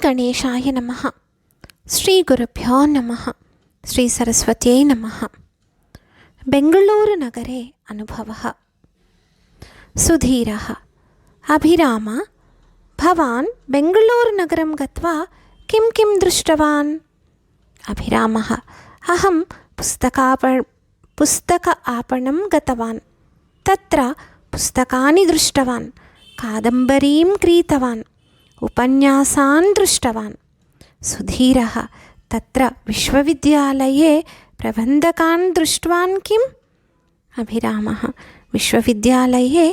गणेशाय नमः। श्रीगुरुभ्यो नमः। श्रीसरस्वत्यै नमः। बेङ्गळूरुनगरे अनुभवः। सुधीरः। अभिराम, भवान् बेङ्गळूरुनगरं गत्वा किं किं दृष्टवान्? अभिरामः: अहं पुस्तक आपणं गतवान्। तत्र पुस्तकानि दृष्टवान्, कादम्बरीं क्रीतवान्, उपन्यासान् दृष्टवान्। सुधीरः: तत्र विश्वविद्यालये प्रबन्धकान् दृष्टवान् किम्? अभिरामः: विश्वविद्यालये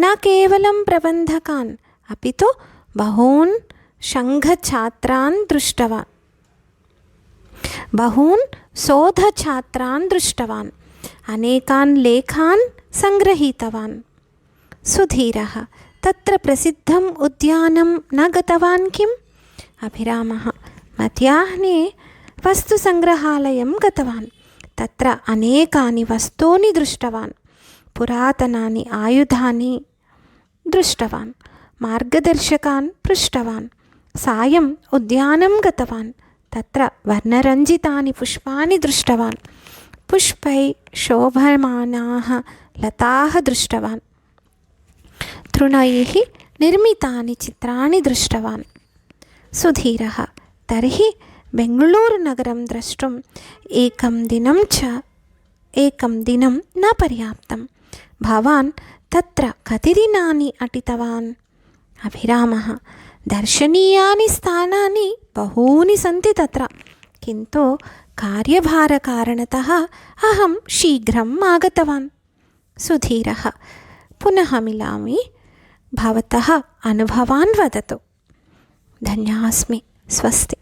न केवलं प्रबन्धकान् अपि तु बहून् शोधछात्रान् दृष्टवान्, अनेकान् लेखान् सङ्गृहीतवान्। सुधीरः: तत्र प्रसिद्धम् उद्यानं न गतवान् किम्? अभिरामः: मध्याह्ने वस्तुसङ्ग्रहालयं गतवान्। तत्र अनेकानि वस्तूनि दृष्टवान्, पुरातनानि आयुधानि दृष्टवान्, मार्गदर्शकान् पृष्टवान्। सायम् उद्यानं गतवान्। तत्र वर्णरञ्जितानि पुष्पाणि दृष्टवान्, पुष्पैः शोभमानाः लताः दृष्टवान्, तृणैः निर्मितानि चित्राणि दृष्टवान्। सुधीरः: तर्हि बेङ्गळूरुनगरं द्रष्टुम् एकं दिनं न पर्याप्तं। भवान् तत्र कति दिनानि अटितवान्? अभिरामः: दर्शनीयानि स्थानानि बहूनि सन्ति तत्र, किन्तु कार्यभारकारणतः अहं शीघ्रम् आगतवान्। सुधीरः: पुनः मिलामि, भवतः अनुभवान् वदतु। धन्योऽस्मि। स्वस्ति।